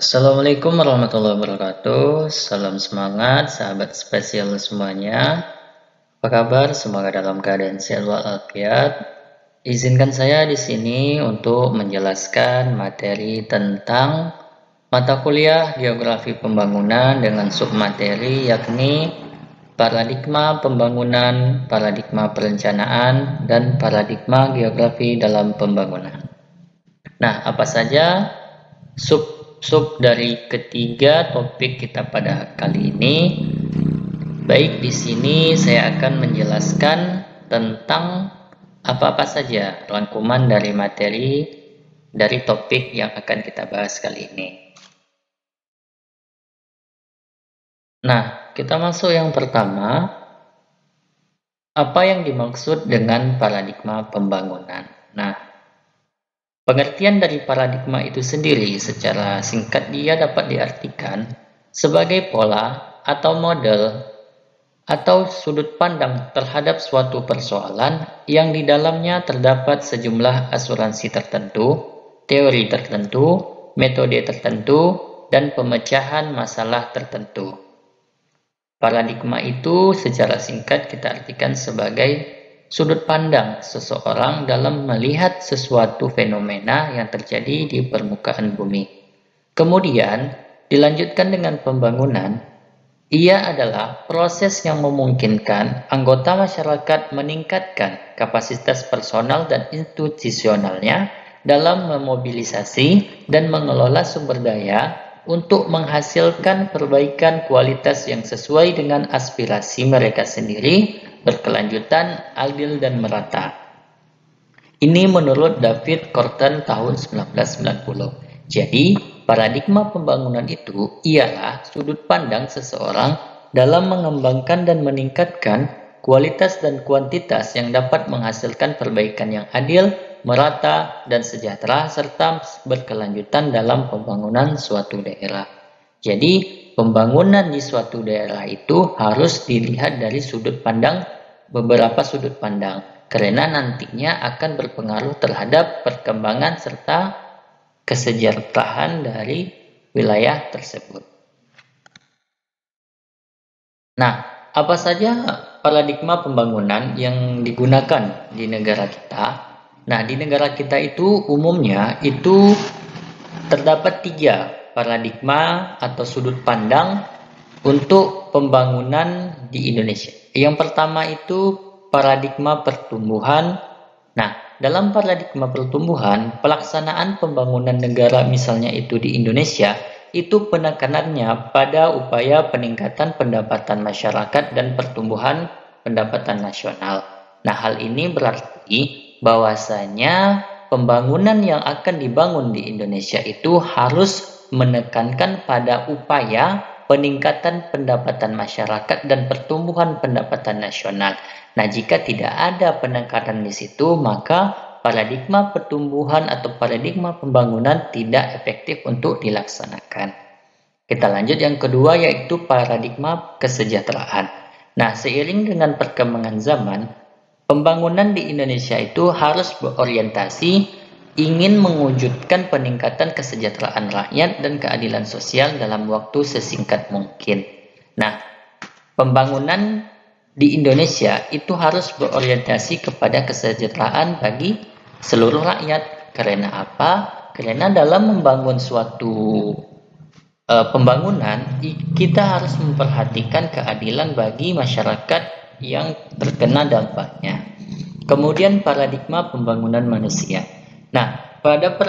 Assalamualaikum warahmatullahi wabarakatuh. Salam semangat, sahabat spesial semuanya. Apa kabar? Semoga dalam keadaan sehat walafiat. Izinkan saya di sini untuk menjelaskan materi tentang mata kuliah Geografi Pembangunan dengan submateri yakni paradigma pembangunan, paradigma perencanaan, dan paradigma geografi dalam pembangunan. Nah, apa saja sub dari ketiga topik kita pada kali ini? Baik, di sini saya akan menjelaskan tentang apa-apa saja rangkuman dari materi dari topik yang akan kita bahas kali ini. Nah, kita masuk yang pertama. Apa yang dimaksud dengan paradigma pembangunan? Nah, pengertian dari paradigma itu sendiri secara singkat dia dapat diartikan sebagai pola atau model atau sudut pandang terhadap suatu persoalan yang di dalamnya terdapat sejumlah asuransi tertentu, teori tertentu, metode tertentu, dan pemecahan masalah tertentu. Paradigma itu secara singkat kita artikan sebagai sudut pandang seseorang dalam melihat sesuatu fenomena yang terjadi di permukaan bumi. Kemudian, dilanjutkan dengan pembangunan. Ia adalah proses yang memungkinkan anggota masyarakat meningkatkan kapasitas personal dan institusionalnya dalam memobilisasi dan mengelola sumber daya untuk menghasilkan perbaikan kualitas yang sesuai dengan aspirasi mereka sendiri, berkelanjutan, adil, dan merata. Ini menurut David Korten tahun 1990. Jadi, paradigma pembangunan itu ialah sudut pandang seseorang dalam mengembangkan dan meningkatkan kualitas dan kuantitas yang dapat menghasilkan perbaikan yang adil, merata, dan sejahtera, serta berkelanjutan dalam pembangunan suatu daerah. Jadi, pembangunan di suatu daerah itu harus dilihat dari beberapa sudut pandang, karena nantinya akan berpengaruh terhadap perkembangan serta kesejahteraan dari wilayah tersebut. Nah, apa saja paradigma pembangunan yang digunakan di negara kita? Nah, di negara kita itu umumnya itu terdapat 3 paradigma atau sudut pandang untuk pembangunan di Indonesia. Yang pertama itu paradigma pertumbuhan. Nah, dalam paradigma pertumbuhan, pelaksanaan pembangunan negara misalnya itu di Indonesia, itu penekanannya pada upaya peningkatan pendapatan masyarakat dan pertumbuhan pendapatan nasional. Nah, hal ini berarti bahwasanya pembangunan yang akan dibangun di Indonesia itu harus menekankan pada upaya peningkatan pendapatan masyarakat dan pertumbuhan pendapatan nasional. Nah, jika tidak ada penekanan di situ, maka paradigma pertumbuhan atau paradigma pembangunan tidak efektif untuk dilaksanakan. Kita lanjut yang kedua, yaitu paradigma kesejahteraan. Nah, seiring dengan perkembangan zaman, pembangunan di Indonesia itu harus berorientasi ingin mewujudkan peningkatan kesejahteraan rakyat dan keadilan sosial dalam waktu sesingkat mungkin. Nah, pembangunan di Indonesia itu harus berorientasi kepada kesejahteraan bagi seluruh rakyat. Karena apa? Karena dalam membangun suatu pembangunan, kita harus memperhatikan keadilan bagi masyarakat yang terkena dampaknya. Kemudian paradigma pembangunan manusia. Nah, pada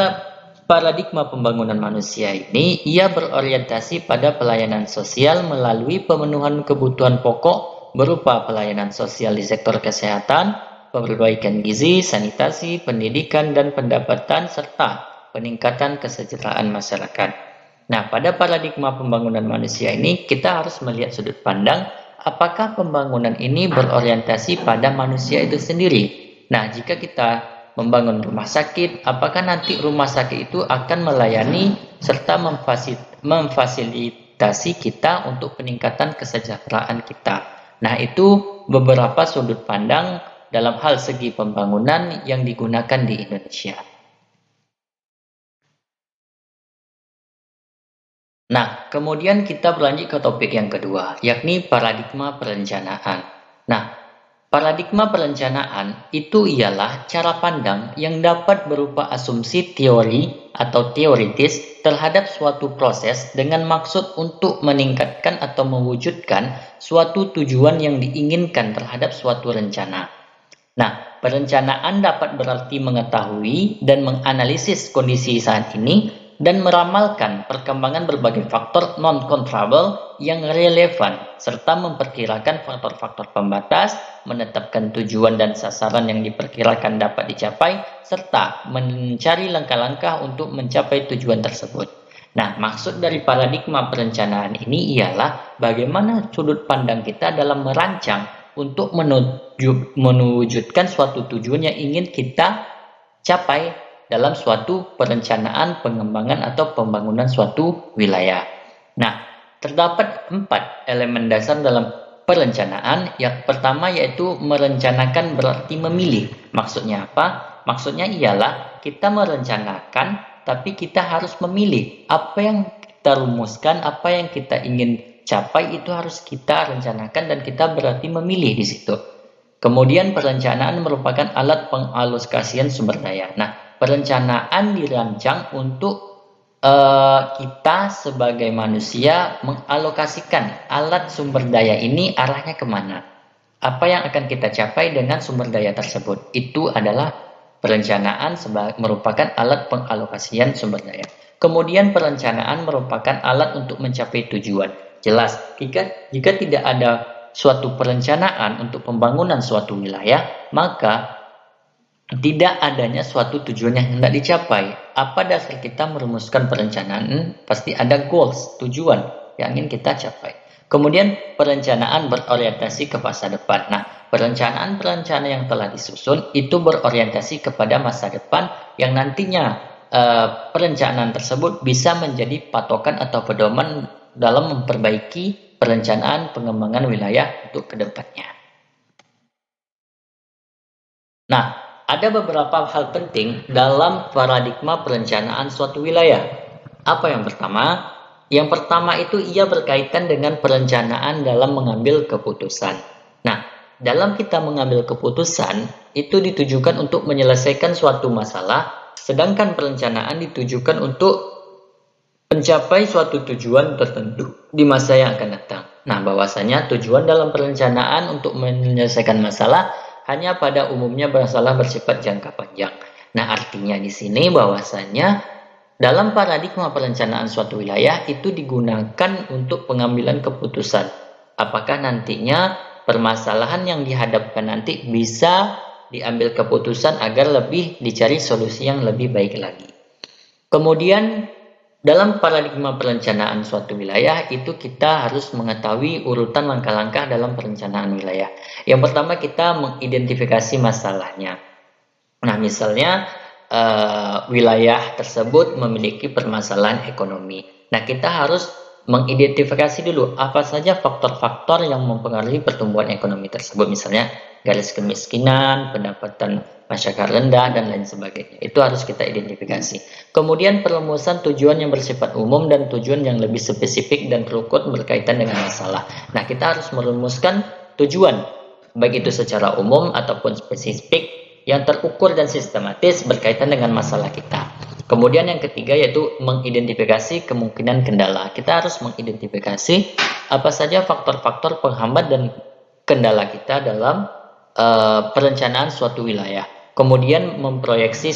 paradigma pembangunan manusia ini, ia berorientasi pada pelayanan sosial melalui pemenuhan kebutuhan pokok berupa pelayanan sosial di sektor kesehatan, perbaikan gizi, sanitasi, pendidikan, dan pendapatan, serta peningkatan kesejahteraan masyarakat. Nah, pada paradigma pembangunan manusia ini, kita harus melihat sudut pandang apakah pembangunan ini berorientasi pada manusia itu sendiri. Nah, jika kita membangun rumah sakit, apakah nanti rumah sakit itu akan melayani serta memfasilitasi kita untuk peningkatan kesejahteraan kita. Nah, itu beberapa sudut pandang dalam hal segi pembangunan yang digunakan di Indonesia. Nah, kemudian kita berlanjut ke topik yang kedua, yakni paradigma perencanaan. Nah, paradigma perencanaan itu ialah cara pandang yang dapat berupa asumsi teori atau teoritis terhadap suatu proses dengan maksud untuk meningkatkan atau mewujudkan suatu tujuan yang diinginkan terhadap suatu rencana. Nah, perencanaan dapat berarti mengetahui dan menganalisis kondisi saat ini dan meramalkan perkembangan berbagai faktor non-controllable yang relevan, serta memperkirakan faktor-faktor pembatas, menetapkan tujuan dan sasaran yang diperkirakan dapat dicapai, serta mencari langkah-langkah untuk mencapai tujuan tersebut. Nah, maksud dari paradigma perencanaan ini ialah bagaimana sudut pandang kita dalam merancang untuk mewujudkan suatu tujuan yang ingin kita capai dalam suatu perencanaan, pengembangan, atau pembangunan suatu wilayah. Nah, terdapat 4 elemen dasar dalam perencanaan. Yang pertama yaitu merencanakan berarti memilih. Maksudnya apa? Maksudnya ialah kita merencanakan, tapi kita harus memilih apa yang kita rumuskan, apa yang kita ingin capai itu harus kita rencanakan dan kita berarti memilih di situ. Kemudian perencanaan merupakan alat pengalokasian sumber daya. Nah, perencanaan dirancang untuk kita sebagai manusia mengalokasikan alat sumber daya ini arahnya kemana. Apa yang akan kita capai dengan sumber daya tersebut. Itu adalah perencanaan merupakan alat pengalokasian sumber daya. Kemudian perencanaan merupakan alat untuk mencapai tujuan. Jelas, jika tidak ada suatu perencanaan untuk pembangunan suatu wilayah, maka tidak adanya suatu tujuan yang hendak dicapai. Apa dasar kita merumuskan perencanaan? Pasti ada goals, tujuan yang ingin kita capai. Kemudian perencanaan berorientasi ke masa depan. Nah, perencanaan yang telah disusun itu berorientasi kepada masa depan yang nantinya perencanaan tersebut bisa menjadi patokan atau pedoman dalam memperbaiki perencanaan pengembangan wilayah untuk kedepannya. Nah, ada beberapa hal penting dalam paradigma perencanaan suatu wilayah. Apa yang pertama? Yang pertama itu ia berkaitan dengan perencanaan dalam mengambil keputusan. Nah, dalam kita mengambil keputusan, itu ditujukan untuk menyelesaikan suatu masalah, sedangkan perencanaan ditujukan untuk mencapai suatu tujuan tertentu di masa yang akan datang. Nah, bahwasanya tujuan dalam perencanaan untuk menyelesaikan masalah hanya pada umumnya masalah bersifat jangka panjang. Nah, artinya di sini bahwasanya dalam paradigma perencanaan suatu wilayah itu digunakan untuk pengambilan keputusan. Apakah nantinya permasalahan yang dihadapkan nanti bisa diambil keputusan agar lebih dicari solusi yang lebih baik lagi. Kemudian dalam paradigma perencanaan suatu wilayah itu kita harus mengetahui urutan langkah-langkah dalam perencanaan wilayah. Yang pertama kita mengidentifikasi masalahnya. Nah, misalnya wilayah tersebut memiliki permasalahan ekonomi. Nah, kita harus mengidentifikasi dulu apa saja faktor-faktor yang mempengaruhi pertumbuhan ekonomi tersebut. Misalnya garis kemiskinan, pendapatan masyarakat rendah, dan lain sebagainya. Itu harus kita identifikasi. Kemudian perumusan tujuan yang bersifat umum dan tujuan yang lebih spesifik dan terukur berkaitan dengan masalah. Nah, kita harus merumuskan tujuan, baik itu secara umum ataupun spesifik, yang terukur dan sistematis berkaitan dengan masalah kita. Kemudian yang ketiga yaitu mengidentifikasi kemungkinan kendala. Kita harus mengidentifikasi apa saja faktor-faktor penghambat dan kendala kita dalam perencanaan suatu wilayah. Kemudian memproyeksi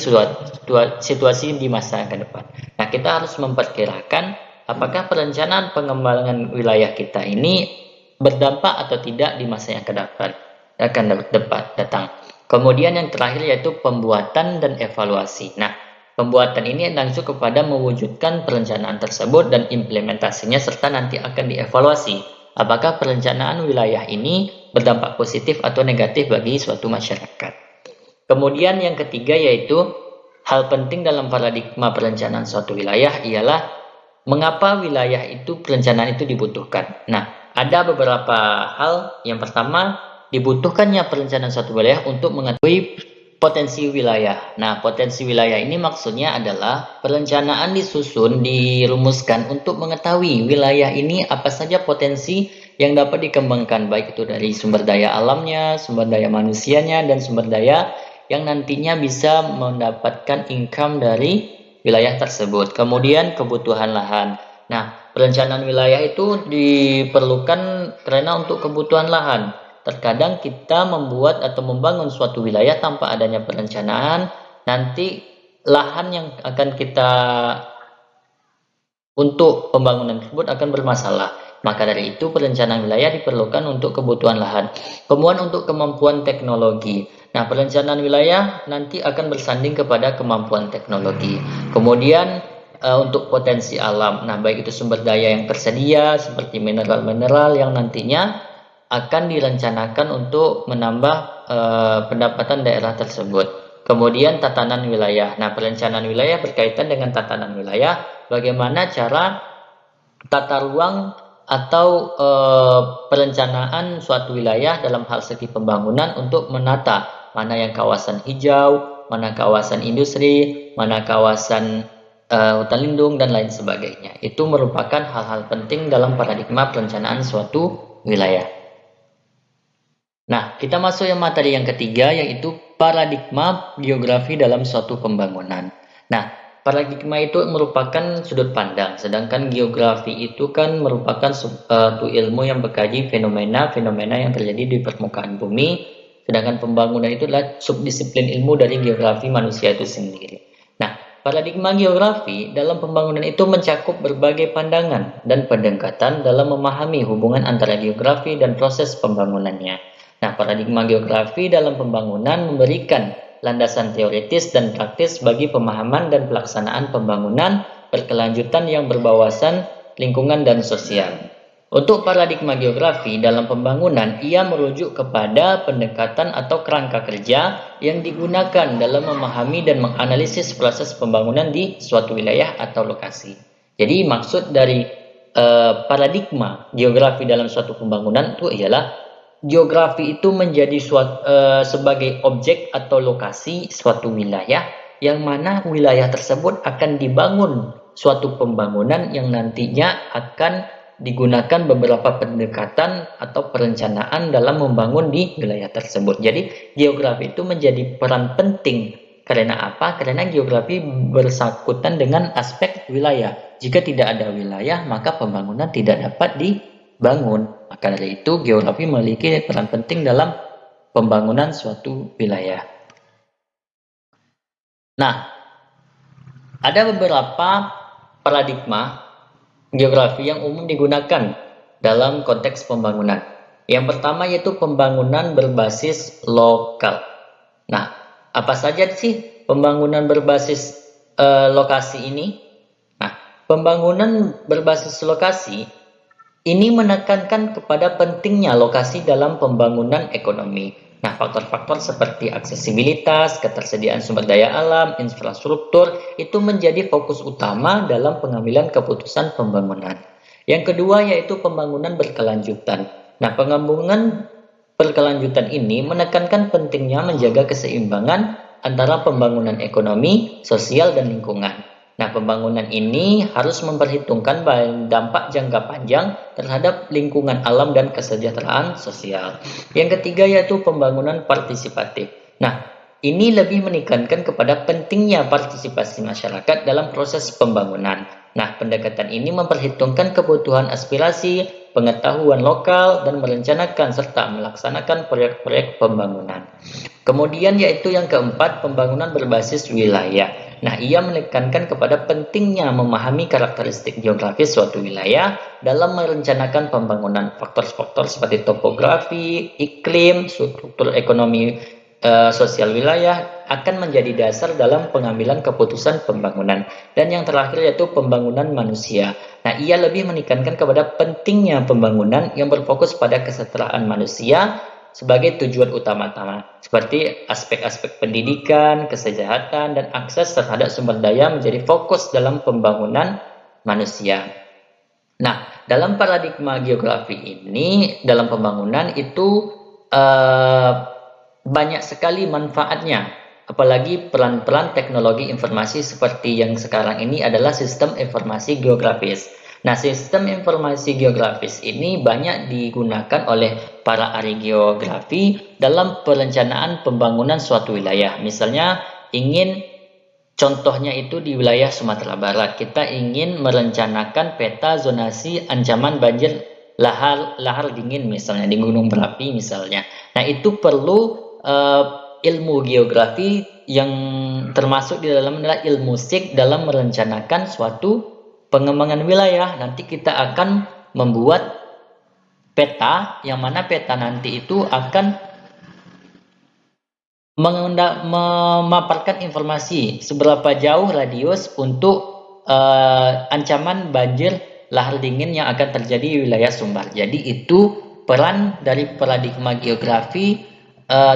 situasi di masa ke depan. Nah, kita harus memperkirakan apakah perencanaan pengembangan wilayah kita ini berdampak atau tidak di masa yang akan datang. Kemudian yang terakhir yaitu pembuatan dan evaluasi. Nah, pembuatan ini langsung kepada mewujudkan perencanaan tersebut dan implementasinya serta nanti akan dievaluasi. Apakah perencanaan wilayah ini berdampak positif atau negatif bagi suatu masyarakat. Kemudian yang ketiga yaitu hal penting dalam paradigma perencanaan suatu wilayah ialah mengapa wilayah itu perencanaan itu dibutuhkan. Nah, ada beberapa hal. Yang pertama, dibutuhkannya perencanaan suatu wilayah untuk mengetahui potensi wilayah. Nah, potensi wilayah ini maksudnya adalah perencanaan disusun, dirumuskan untuk mengetahui wilayah ini apa saja potensi yang dapat dikembangkan, baik itu dari sumber daya alamnya, sumber daya manusianya, dan sumber daya yang nantinya bisa mendapatkan income dari wilayah tersebut. Kemudian kebutuhan lahan. Nah, perencanaan wilayah itu diperlukan karena untuk kebutuhan lahan. Terkadang kita membuat atau membangun suatu wilayah tanpa adanya perencanaan, nanti lahan yang akan kita untuk pembangunan tersebut akan bermasalah. Maka dari itu perencanaan wilayah diperlukan untuk kebutuhan lahan. Kemudian untuk kemampuan teknologi. Nah, perencanaan wilayah nanti akan bersanding kepada kemampuan teknologi. Kemudian untuk potensi alam. Nah, baik itu sumber daya yang tersedia seperti mineral-mineral yang nantinya akan direncanakan untuk menambah pendapatan daerah tersebut. Kemudian tatanan wilayah. Nah, perencanaan wilayah berkaitan dengan tatanan wilayah. Bagaimana cara tata ruang atau perencanaan suatu wilayah dalam hal segi pembangunan untuk menata mana yang kawasan hijau, mana kawasan industri, mana kawasan hutan lindung, dan lain sebagainya. Itu merupakan hal-hal penting dalam paradigma perencanaan suatu wilayah. Nah, kita masuk yang materi yang ketiga, yaitu paradigma geografi dalam suatu pembangunan. Nah, paradigma itu merupakan sudut pandang, sedangkan geografi itu kan merupakan suatu ilmu yang mengkaji fenomena-fenomena yang terjadi di permukaan bumi, sedangkan pembangunan itu adalah subdisiplin ilmu dari geografi manusia itu sendiri. Nah, paradigma geografi dalam pembangunan itu mencakup berbagai pandangan dan pendekatan dalam memahami hubungan antara geografi dan proses pembangunannya. Nah, paradigma geografi dalam pembangunan memberikan landasan teoritis dan praktis bagi pemahaman dan pelaksanaan pembangunan berkelanjutan yang berbawasan lingkungan dan sosial. Untuk paradigma geografi dalam pembangunan, ia merujuk kepada pendekatan atau kerangka kerja yang digunakan dalam memahami dan menganalisis proses pembangunan di suatu wilayah atau lokasi. Jadi maksud dari paradigma geografi dalam suatu pembangunan itu ialah geografi itu menjadi sebagai objek atau lokasi suatu wilayah, yang mana wilayah tersebut akan dibangun suatu pembangunan yang nantinya akan digunakan beberapa pendekatan atau perencanaan dalam membangun di wilayah tersebut. Jadi geografi itu menjadi peran penting. Karena apa? Karena geografi bersangkutan dengan aspek wilayah. Jika tidak ada wilayah, maka pembangunan tidak dapat dibangun. Maka dari itu geografi memiliki peran penting dalam pembangunan suatu wilayah. Nah, ada beberapa paradigma geografi yang umum digunakan dalam konteks pembangunan. Yang pertama yaitu pembangunan berbasis lokal. Nah, apa saja sih pembangunan berbasis lokasi ini? Nah, pembangunan berbasis lokasi ini menekankan kepada pentingnya lokasi dalam pembangunan ekonomi. Nah, faktor-faktor seperti aksesibilitas, ketersediaan sumber daya alam, infrastruktur, itu menjadi fokus utama dalam pengambilan keputusan pembangunan. Yang kedua yaitu pembangunan berkelanjutan. Nah, pembangunan berkelanjutan ini menekankan pentingnya menjaga keseimbangan antara pembangunan ekonomi, sosial, dan lingkungan. Nah, pembangunan ini harus memperhitungkan dampak jangka panjang terhadap lingkungan alam dan kesejahteraan sosial. Yang ketiga yaitu pembangunan partisipatif. Nah, ini lebih menekankan kepada pentingnya partisipasi masyarakat dalam proses pembangunan. Nah, pendekatan ini memperhitungkan kebutuhan aspirasi, pengetahuan lokal, dan merencanakan serta melaksanakan proyek-proyek pembangunan. Kemudian yaitu yang keempat, pembangunan berbasis wilayah. Nah, ia menekankan kepada pentingnya memahami karakteristik geografis suatu wilayah dalam merencanakan pembangunan. Faktor-faktor seperti topografi, iklim, struktur ekonomi, sosial wilayah akan menjadi dasar dalam pengambilan keputusan pembangunan. Dan yang terakhir yaitu pembangunan manusia. Nah, ia lebih menekankan kepada pentingnya pembangunan yang berfokus pada kesejahteraan manusia sebagai tujuan utama-utama, seperti aspek-aspek pendidikan, kesehatan, dan akses terhadap sumber daya menjadi fokus dalam pembangunan manusia. Nah, dalam paradigma geografi ini, dalam pembangunan itu banyak sekali manfaatnya. Apalagi peran-peran teknologi informasi seperti yang sekarang ini adalah sistem informasi geografis. Nah, sistem informasi geografis ini banyak digunakan oleh para ahli geografi dalam perencanaan pembangunan suatu wilayah. Misalnya, contohnya itu di wilayah Sumatera Barat, kita ingin merencanakan peta zonasi ancaman banjir lahar dingin misalnya di gunung berapi misalnya. Nah, itu perlu ilmu geografi yang termasuk di dalam adalah ilmu SIG dalam merencanakan suatu pengembangan wilayah. Nanti kita akan membuat peta, yang mana peta nanti itu akan memaparkan informasi seberapa jauh radius untuk ancaman banjir lahar dingin yang akan terjadi di wilayah Sumbar. Jadi itu peran dari paradigma geografi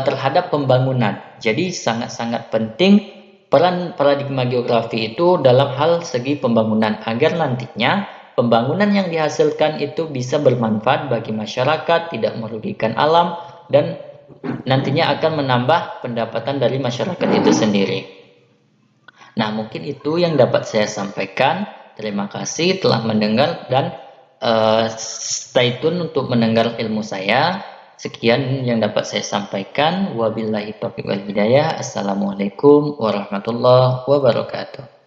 terhadap pembangunan. Jadi sangat-sangat penting peran paradigma geografi itu dalam hal segi pembangunan agar nantinya pembangunan yang dihasilkan itu bisa bermanfaat bagi masyarakat, tidak merugikan alam, dan nantinya akan menambah pendapatan dari masyarakat itu sendiri. Nah, mungkin itu yang dapat saya sampaikan. Terima kasih telah mendengar dan stay tune untuk mendengar ilmu saya. Sekian yang dapat saya sampaikan. Wabillahi taufiq wal hidayah. Assalamualaikum warahmatullahi wabarakatuh.